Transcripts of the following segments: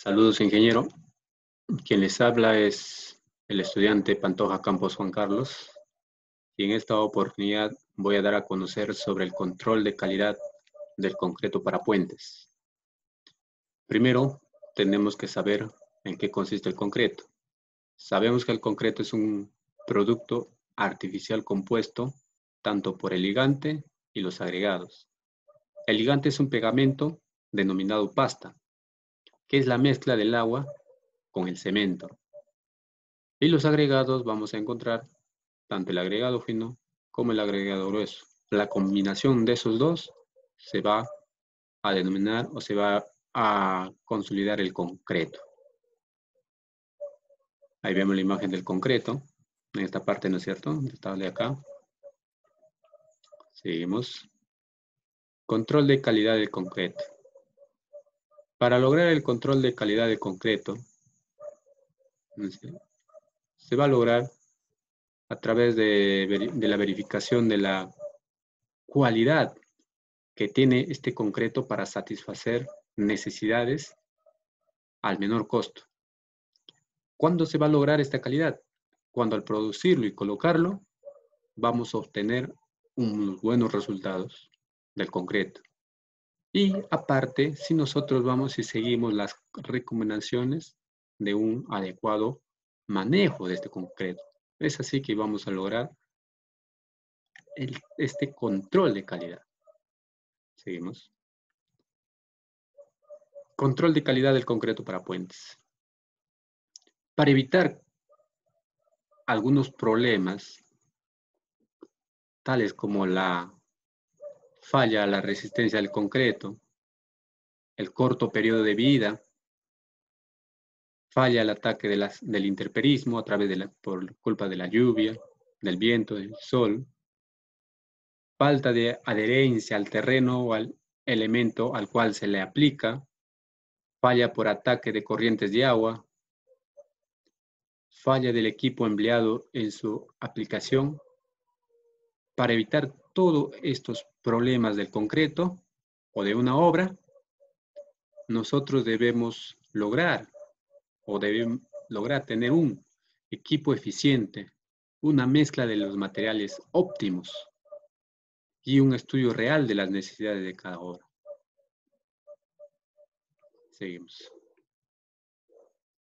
Saludos, ingeniero. Quien les habla es el estudiante Pantoja Campos Juan Carlos, y en esta oportunidad voy a dar a conocer sobre el control de calidad del concreto para puentes. Primero, tenemos que saber en qué consiste el concreto. Sabemos que el concreto es un producto artificial compuesto tanto por el ligante y los agregados. El ligante es un pegamento denominado pasta, que es la mezcla del agua con el cemento. Y los agregados vamos a encontrar tanto el agregado fino como el agregado grueso. La combinación de esos dos se va a denominar o se va a consolidar el concreto. Ahí vemos la imagen del concreto. En esta parte, ¿no es cierto? Esta de acá. Seguimos. Control de calidad del concreto. Para lograr el control de calidad del concreto, se va a lograr a través de la verificación de la cualidad que tiene este concreto para satisfacer necesidades al menor costo. ¿Cuándo se va a lograr esta calidad? Cuando al producirlo y colocarlo, vamos a obtener unos buenos resultados del concreto. Y aparte, si nosotros vamos y seguimos las recomendaciones de un adecuado manejo de este concreto. Es así que vamos a lograr este control de calidad. Seguimos. Control de calidad del concreto para puentes. Para evitar algunos problemas, tales como la falla a la resistencia del concreto, el corto periodo de vida, falla al ataque del intemperismo a través por culpa de la lluvia, del viento, del sol, falta de adherencia al terreno o al elemento al cual se le aplica, falla por ataque de corrientes de agua, falla del equipo empleado en su aplicación. Para evitar todos estos problemas del concreto o de una obra, nosotros debemos lograr tener un equipo eficiente, una mezcla de los materiales óptimos y un estudio real de las necesidades de cada obra. Seguimos.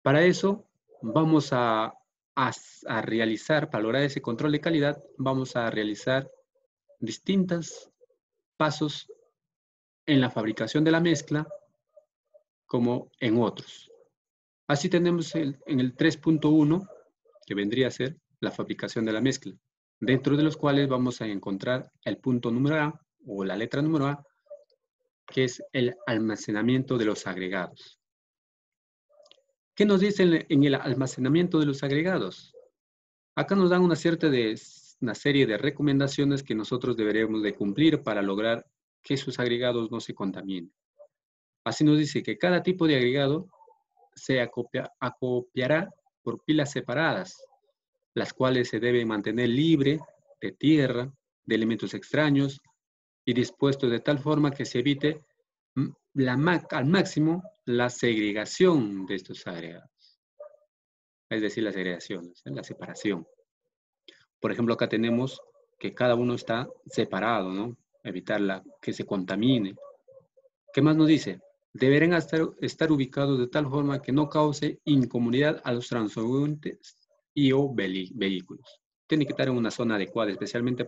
Para eso vamos a realizar, para lograr ese control de calidad, vamos a realizar distintos pasos en la fabricación de la mezcla como en otros. Así tenemos en el 3.1, que vendría a ser la fabricación de la mezcla, dentro de los cuales vamos a encontrar el punto número A, o la letra número A, que es el almacenamiento de los agregados. ¿Qué nos dice en el almacenamiento de los agregados? Acá nos dan una serie de recomendaciones que nosotros deberemos de cumplir para lograr que sus agregados no se contaminen. Así nos dice que cada tipo de agregado se acopiará por pilas separadas, las cuales se deben mantener libre de tierra, de elementos extraños y dispuestos de tal forma que se evite al máximo la segregación de estos agregados. Es decir, la segregación, la separación. Por ejemplo, acá tenemos que cada uno está separado, ¿no? Evitar que se contamine. ¿Qué más nos dice? Deberán estar ubicados de tal forma que no cause incomodidad a los transeúntes y o vehículos. Tiene que estar en una zona adecuada, especialmente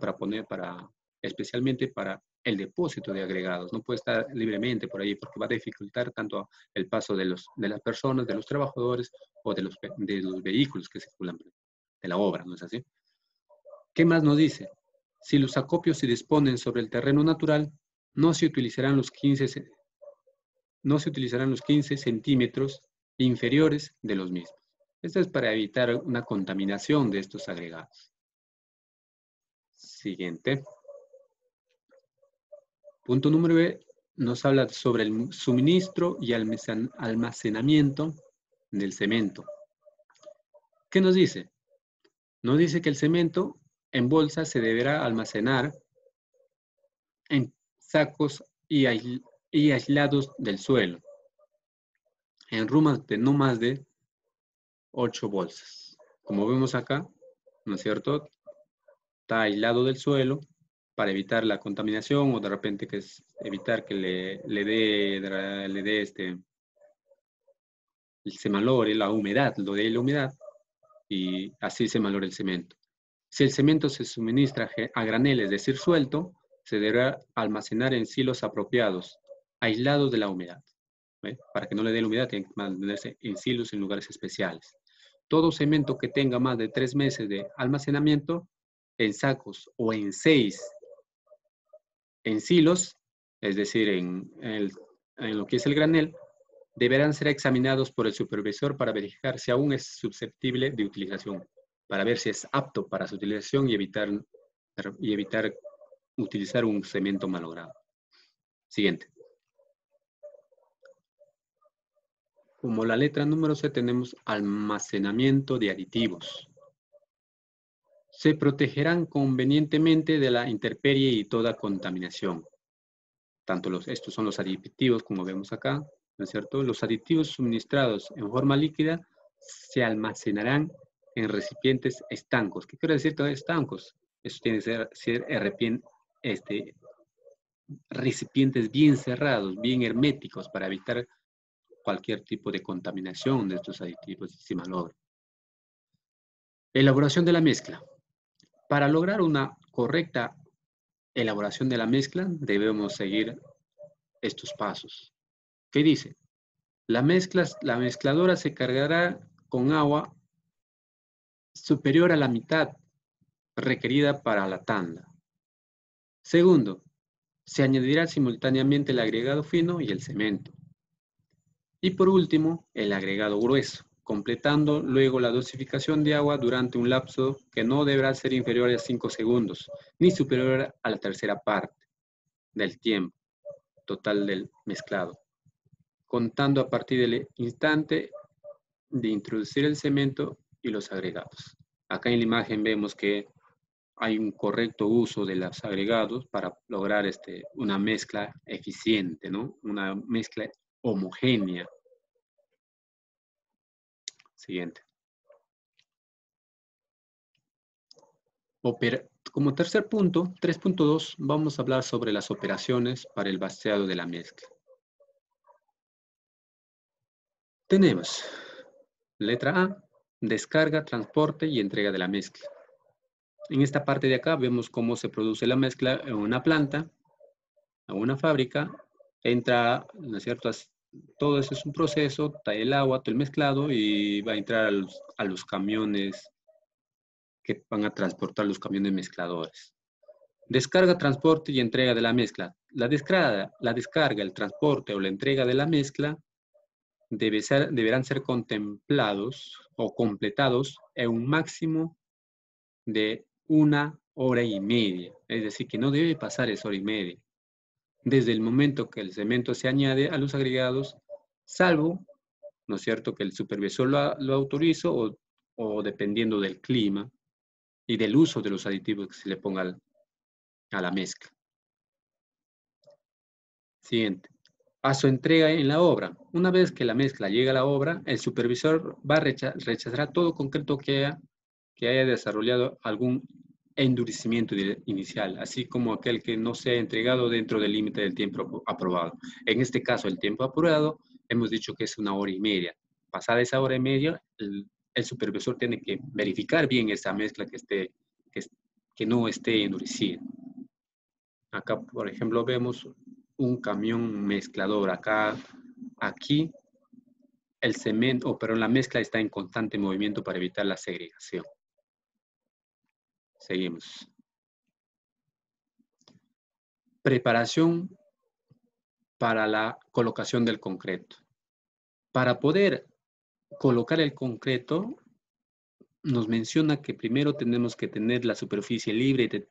para el depósito de agregados. No puede estar libremente por ahí porque va a dificultar tanto el paso de las personas, de los trabajadores o de los vehículos que circulan de la obra, ¿no es así? ¿Qué más nos dice? Si los acopios se disponen sobre el terreno natural, no se utilizarán los 15 centímetros inferiores de los mismos. Esto es para evitar una contaminación de estos agregados. Siguiente. Punto número B nos habla sobre el suministro y almacenamiento del cemento. ¿Qué nos dice? Nos dice que el cemento en bolsa se deberá almacenar en sacos y aislados del suelo. en rumas de no más de 8 bolsas. Como vemos acá, ¿no es cierto? Está aislado del suelo para evitar la contaminación o de repente que es evitar que le dé se malore la humedad, lo de la humedad y así se malora el cemento. Si el cemento se suministra a granel, es decir, suelto, se deberá almacenar en silos apropiados, aislados de la humedad. ¿Ve? Para que no le dé la humedad, tiene que mantenerse en silos en lugares especiales. Todo cemento que tenga más de 3 meses de almacenamiento en sacos o en 6 en silos, es decir, en lo que es el granel, deberán ser examinados por el supervisor para verificar si aún es susceptible de utilización, para ver si es apto para su utilización y evitar utilizar un cemento malogrado. Siguiente. Como la letra número C tenemos almacenamiento de aditivos. Se protegerán convenientemente de la intemperie y toda contaminación. Estos son los aditivos, como vemos acá, ¿no es cierto? Los aditivos suministrados en forma líquida se almacenarán en recipientes estancos. ¿Qué quiere decir estancos? Eso tiene que ser recipientes bien cerrados, bien herméticos, para evitar cualquier tipo de contaminación de estos aditivos y se malogre. Elaboración de la mezcla. Para lograr una correcta elaboración de la mezcla, debemos seguir estos pasos. ¿Qué dice? La mezcladora se cargará con agua superior a la mitad requerida para la tanda. Segundo, se añadirá simultáneamente el agregado fino y el cemento. Y por último, el agregado grueso, completando luego la dosificación de agua durante un lapso que no deberá ser inferior a 5 segundos, ni superior a la tercera parte del tiempo total del mezclado, contando a partir del instante de introducir el cemento y los agregados. Acá en la imagen vemos que hay un correcto uso de los agregados para lograr una mezcla eficiente, ¿no? Una mezcla homogénea. Siguiente. Como tercer punto, 3.2, vamos a hablar sobre las operaciones para el vaciado de la mezcla. Tenemos letra A, descarga, transporte y entrega de la mezcla. En esta parte de acá vemos cómo se produce la mezcla en una planta, en una fábrica, entra, ¿no es cierto? Todo eso es un proceso, trae el agua, todo el mezclado y va a entrar a los camiones que van a transportar los camiones mezcladores. Descarga, transporte y entrega de la mezcla. La descarga, el transporte o la entrega de la mezcla deberán ser contemplados o completados en un máximo de 1 hora y media. Es decir, que no debe pasar esa hora y media. Desde el momento que el cemento se añade a los agregados, salvo, ¿no es cierto?, que el supervisor lo autorice o dependiendo del clima y del uso de los aditivos que se le ponga a la mezcla. Siguiente. A su entrega en la obra. Una vez que la mezcla llega a la obra, el supervisor rechazará todo concreto que haya desarrollado algún endurecimiento inicial, así como aquel que no sea entregado dentro del límite del tiempo aprobado. En este caso, el tiempo aprobado, hemos dicho que es 1 hora y media. Pasada esa hora y media, el supervisor tiene que verificar bien esa mezcla que no esté endurecida. Acá, por ejemplo, vemos un camión mezclador. Aquí, el cemento, pero la mezcla está en constante movimiento para evitar la segregación. Seguimos. Preparación para la colocación del concreto. Para poder colocar el concreto, nos menciona que primero tenemos que tener la superficie libre de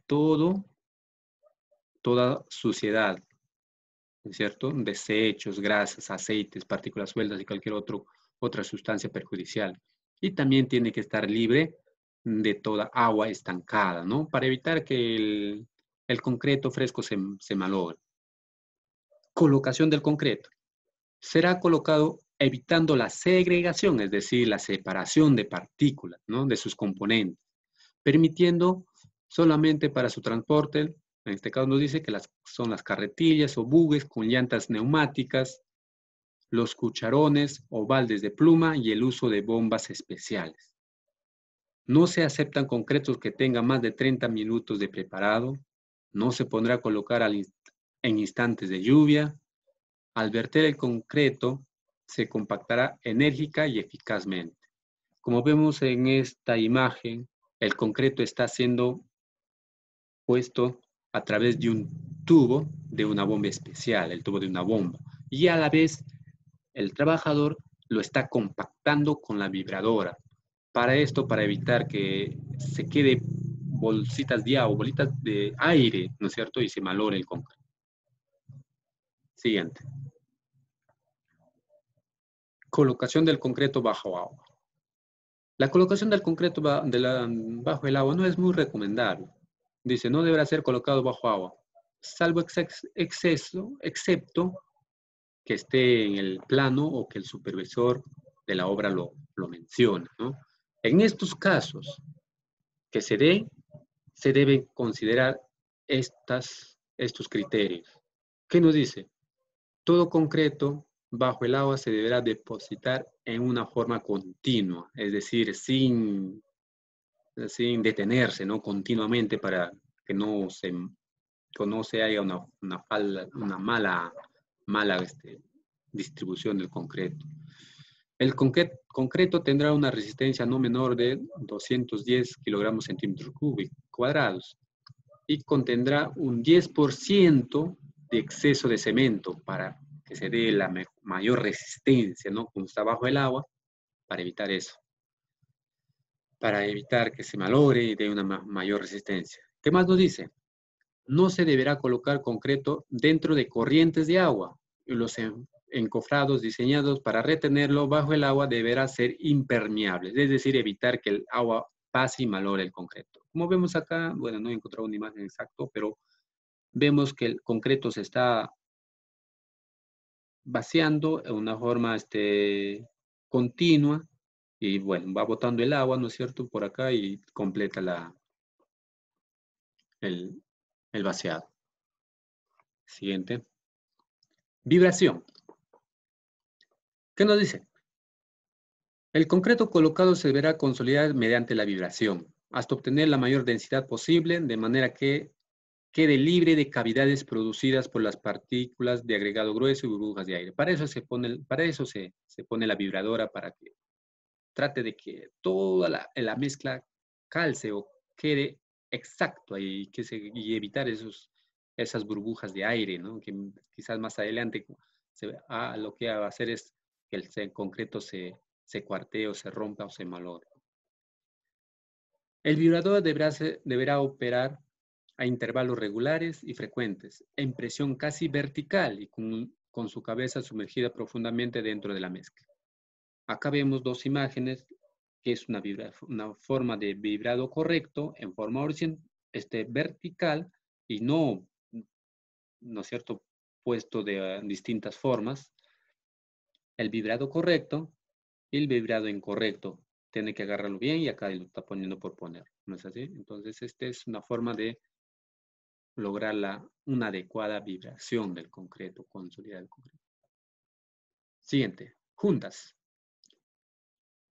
toda suciedad, ¿cierto? Desechos, grasas, aceites, partículas sueltas y cualquier otra sustancia perjudicial. Y también tiene que estar libre de toda agua estancada, ¿no? Para evitar que el concreto fresco se malogre. Colocación del concreto. Será colocado evitando la segregación, es decir, la separación de partículas, ¿no? De sus componentes, permitiendo solamente para su transporte, en este caso nos dice que son las carretillas o buques con llantas neumáticas, los cucharones o baldes de pluma y el uso de bombas especiales. No se aceptan concretos que tengan más de 30 minutos de preparado, no se pondrá a colocar en instantes de lluvia. Al verter el concreto, se compactará enérgica y eficazmente. Como vemos en esta imagen, el concreto está siendo puesto a través de un tubo de una bomba especial, el tubo de una bomba. Y a la vez, el trabajador lo está compactando con la vibradora. Para esto, para evitar que se quede bolsitas de agua, bolitas de aire, ¿no es cierto? Y se malore el concreto. Siguiente. Colocación del concreto bajo agua. La colocación del concreto bajo el agua no es muy recomendable. Dice, no deberá ser colocado bajo agua, salvo excepto que esté en el plano o que el supervisor de la obra lo mencione, ¿no? En estos casos que se deben considerar estos criterios. ¿Qué nos dice? Todo concreto bajo el agua se deberá depositar en una forma continua, es decir, sin detenerse, ¿no? Continuamente para que no se haya una mala distribución del concreto. El concreto tendrá una resistencia no menor de 210 kilogramos centímetros cuadrados y contendrá un 10% de exceso de cemento para que se dé la mayor resistencia, ¿no? Como está bajo el agua, para evitar eso. Para evitar que se malogre y dé una mayor resistencia. ¿Qué más nos dice? No se deberá colocar concreto dentro de corrientes de agua. Los encofrados diseñados para retenerlo bajo el agua deberán ser impermeables, es decir, evitar que el agua pase y malore el concreto. Como vemos acá, bueno, no he encontrado una imagen exacta, pero vemos que el concreto se está vaciando en una forma continua y bueno, va botando el agua, ¿no es cierto?, por acá y completa el vaciado. Siguiente. Vibración. ¿Qué nos dice? El concreto colocado se deberá consolidar mediante la vibración, hasta obtener la mayor densidad posible, de manera que quede libre de cavidades producidas por las partículas de agregado grueso y burbujas de aire. Para eso se pone la vibradora, para que trate de que toda la mezcla calce o quede exacto ahí y evitar esas burbujas de aire, ¿no? Que quizás más adelante lo que va a hacer es que el concreto se cuartee o se rompa o se malogre. El vibrador deberá operar a intervalos regulares y frecuentes, en presión casi vertical y con su cabeza sumergida profundamente dentro de la mezcla. Acá vemos dos imágenes, que es una forma de vibrado correcto en forma vertical y no es cierto, puesto de distintas formas. El vibrado correcto y el vibrado incorrecto. Tiene que agarrarlo bien y acá lo está poniendo por poner, ¿no es así? Entonces, esta es una forma de lograr una adecuada vibración del concreto, consolidar el concreto. Siguiente, juntas.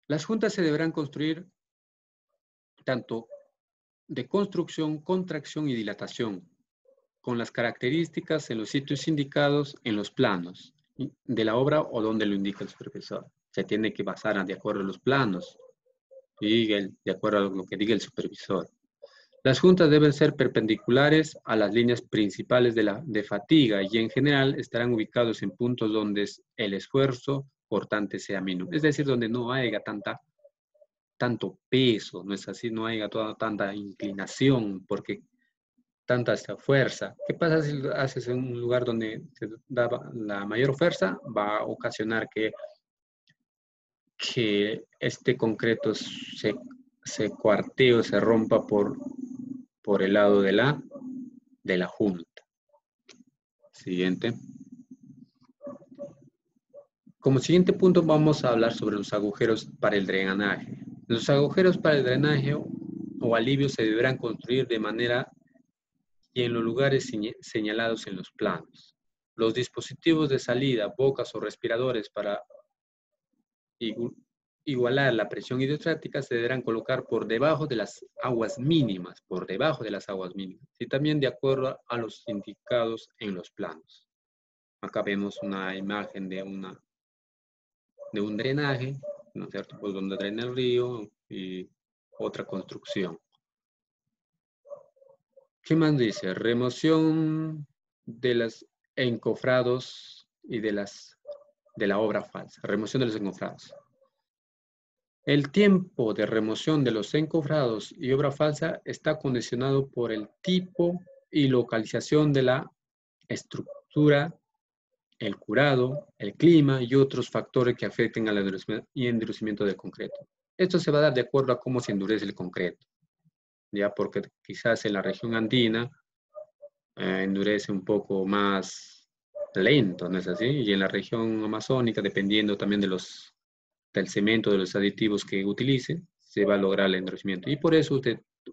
Las juntas se deberán construir tanto de construcción, contracción y dilatación, con las características en los sitios indicados en los planos de la obra o donde lo indica el supervisor. Se tiene que basar de acuerdo a los planos y de acuerdo a lo que diga el supervisor. Las juntas deben ser perpendiculares a las líneas principales de fatiga y en general estarán ubicados en puntos donde el esfuerzo portante sea mínimo. Es decir, donde no haya tanto peso, no es así, no haya tanta inclinación, porque tanta fuerza. ¿Qué pasa si lo haces en un lugar donde se da la mayor fuerza? Va a ocasionar que este concreto se cuartee o se rompa por el lado de la junta. Siguiente. Como siguiente punto vamos a hablar sobre los agujeros para el drenaje. Los agujeros para el drenaje o alivio se deberán construir de manera y en los lugares señalados en los planos. Los dispositivos de salida, bocas o respiradores para igualar la presión hidrostática se deberán colocar por debajo de las aguas mínimas, y también de acuerdo a los indicados en los planos. Acá vemos una imagen de un drenaje, ¿no es cierto? Pues donde drena el río y otra construcción. ¿Qué más dice? Remoción de los encofrados y de la obra falsa. Remoción de los encofrados. El tiempo de remoción de los encofrados y obra falsa está condicionado por el tipo y localización de la estructura, el curado, el clima y otros factores que afecten al endurecimiento del concreto. Esto se va a dar de acuerdo a cómo se endurece el concreto, ya porque quizás en la región andina endurece un poco más lento, ¿no es así? Y en la región amazónica, dependiendo también del cemento, de los aditivos que utilice, se va a lograr el endurecimiento. Y por eso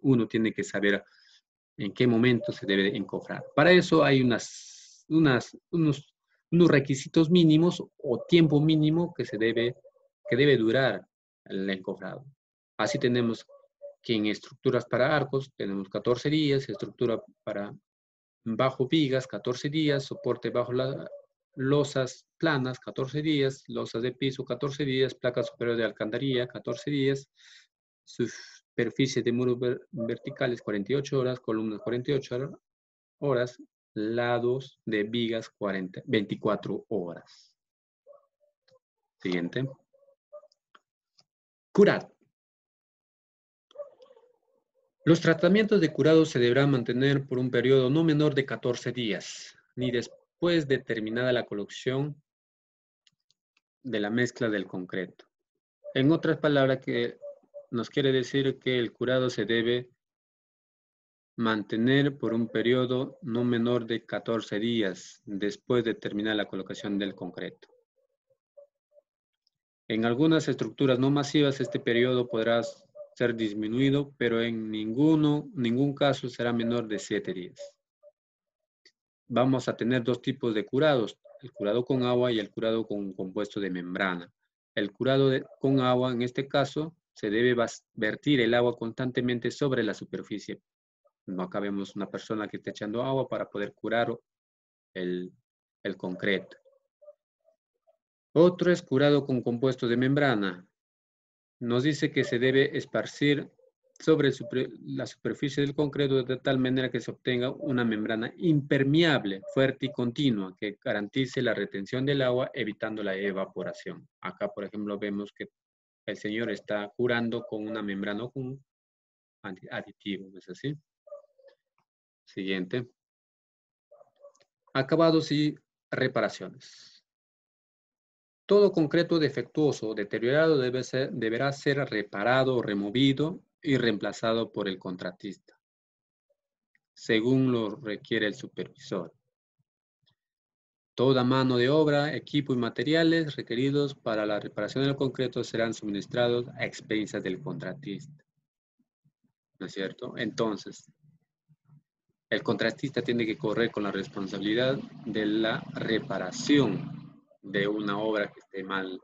uno tiene que saber en qué momento se debe encofrar. Para eso hay unos requisitos mínimos o tiempo mínimo que debe durar el encofrado. Así tenemos que en estructuras para arcos tenemos 14 días, estructura para bajo vigas 14 días, soporte bajo losas planas 14 días, losas de piso 14 días, placa superior de alcantarilla 14 días, superficie de muros verticales 48 horas, columnas 48 horas, lados de vigas 24 horas. Siguiente. Curado. Los tratamientos de curado se deberán mantener por un periodo no menor de 14 días, ni después de terminada la cocción de la mezcla del concreto. En otras palabras, que nos quiere decir que el curado se debe mantener por un periodo no menor de 14 días después de terminar la colocación del concreto. En algunas estructuras no masivas este periodo podrá ser disminuido, pero en ningún caso será menor de 7 días. Vamos a tener dos tipos de curados, el curado con agua y el curado con compuesto de membrana. El curado con agua, en este caso, se debe vertir el agua constantemente sobre la superficie. No acá vemos una persona que está echando agua para poder curar el concreto. Otro es curado con compuesto de membrana. Nos dice que se debe esparcir sobre la superficie del concreto de tal manera que se obtenga una membrana impermeable, fuerte y continua que garantice la retención del agua evitando la evaporación. Acá, por ejemplo, vemos que el señor está curando con una membrana con aditivo, ¿no es así? Siguiente. Acabados y reparaciones. Todo concreto defectuoso o deteriorado deberá ser reparado o removido y reemplazado por el contratista, según lo requiere el supervisor. Toda mano de obra, equipo y materiales requeridos para la reparación del concreto serán suministrados a expensas del contratista. ¿No es cierto? Entonces, el contratista tiene que correr con la responsabilidad de la reparación de una obra que esté mal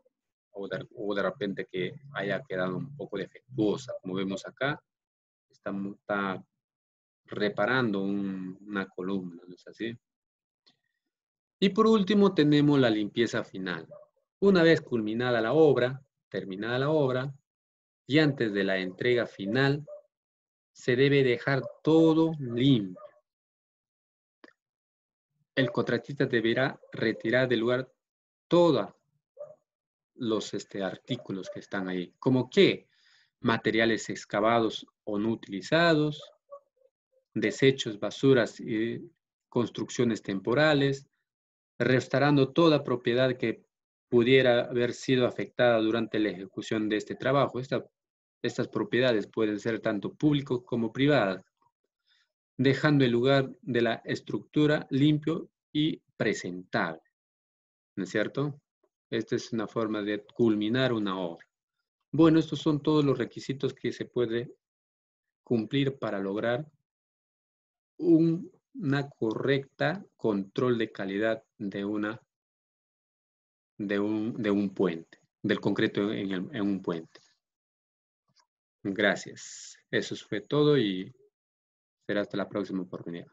o de repente que haya quedado un poco defectuosa. Como vemos acá, está reparando una columna, ¿no es así? Y por último tenemos la limpieza final. Una vez culminada la obra, terminada la obra, y antes de la entrega final, se debe dejar todo limpio. El contratista deberá retirar del lugar todos los artículos que están ahí. ¿Como qué? Materiales excavados o no utilizados, desechos, basuras y construcciones temporales, restaurando toda propiedad que pudiera haber sido afectada durante la ejecución de este trabajo. Estas propiedades pueden ser tanto públicas como privadas, dejando el lugar de la estructura limpio y presentable. ¿No es cierto? Esta es una forma de culminar una obra. Bueno, estos son todos los requisitos que se puede cumplir para lograr una correcta control de calidad de un puente, del concreto en un puente. Gracias. Eso fue todo y será hasta la próxima oportunidad.